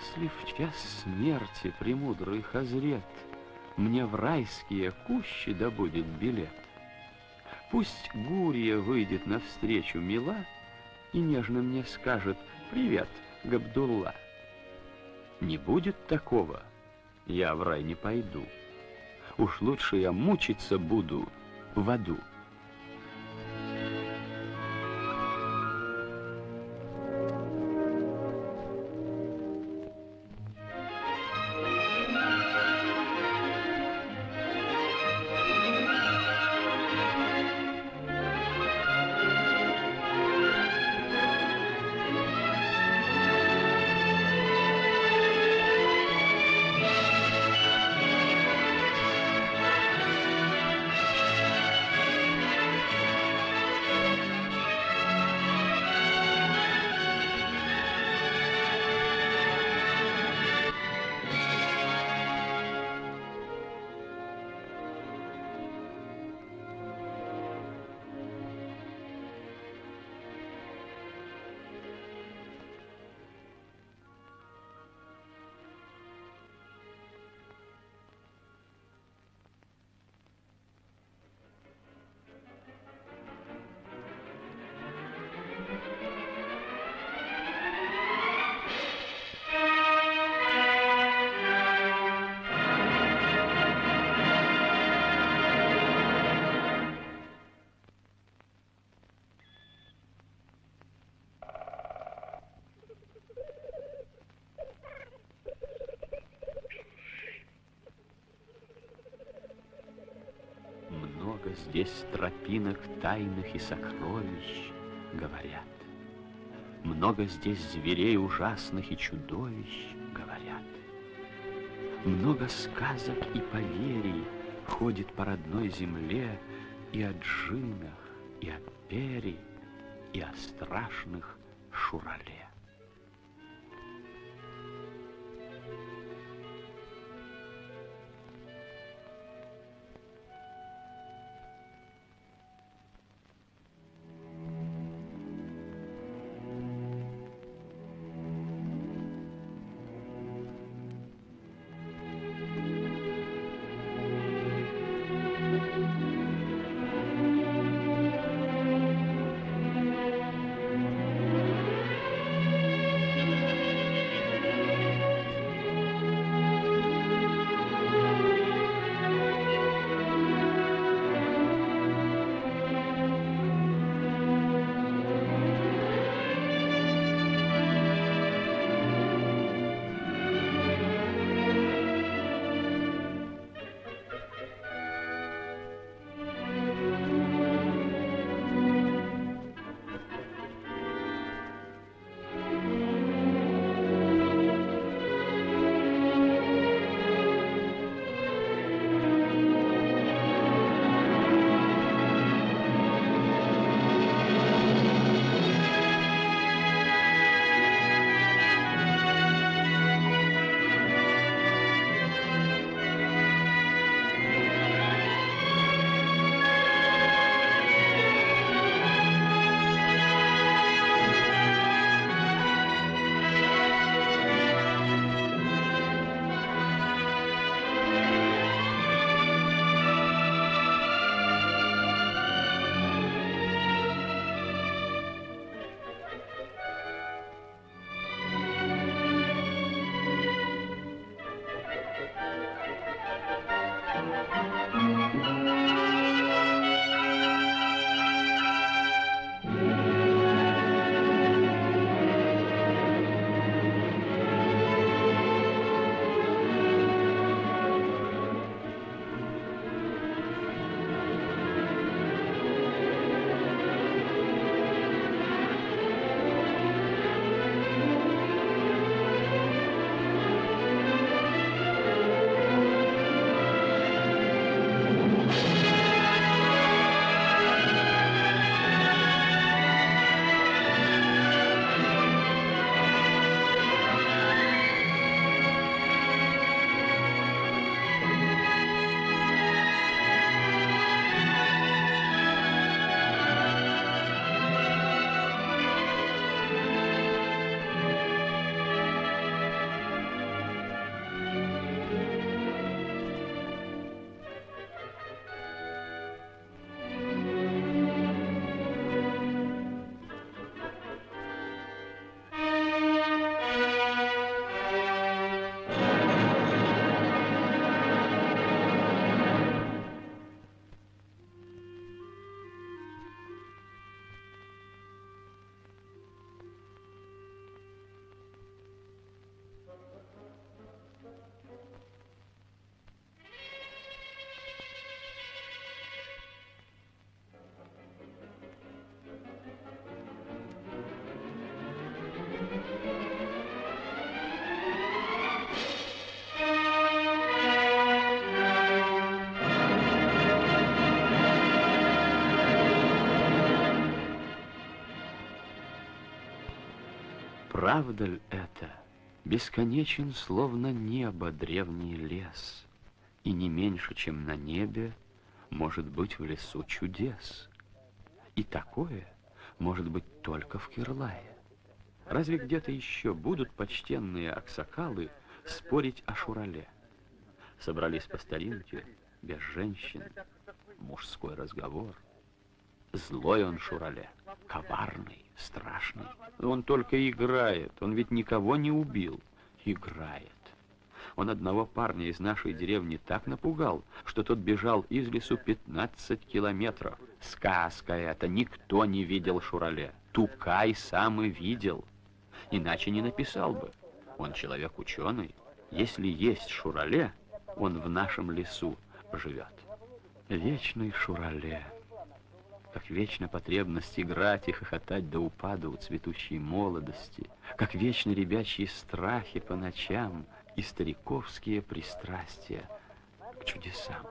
Если в час смерти премудрый Хазрет мне в райские кущи добудет билет, пусть Гурия выйдет навстречу мила и нежно мне скажет: «Привет, Габдулла». Не будет такого, я в рай не пойду. Уж лучше я мучиться буду в аду. Много здесь тропинок тайных и сокровищ, говорят. Много здесь зверей ужасных и чудовищ, говорят. Много сказок и поверий ходит по родной земле и о джиннах, и о пери, и о страшных шурале. Правда ль это? Бесконечен, словно небо, древний лес, и не меньше, чем на небе, может быть в лесу чудес. И такое может быть только в Кирлае. Разве где-то еще будут почтенные аксакалы спорить о Шурале? Собрались по старинке, без женщин, мужской разговор. Злой он, Шурале, коварный, страшный. Он только играет, он ведь никого не убил. Играет. Он одного парня из нашей деревни так напугал, что тот бежал из лесу 15 километров. Сказка это, никто не видел Шурале. Тукай сам и видел. Иначе не написал бы. Он человек ученый. Если есть Шурале, он в нашем лесу живет. Вечный Шурале. Как вечна потребность играть и хохотать до упаду у цветущей молодости, как вечны ребячьи страхи по ночам и стариковские пристрастия к чудесам.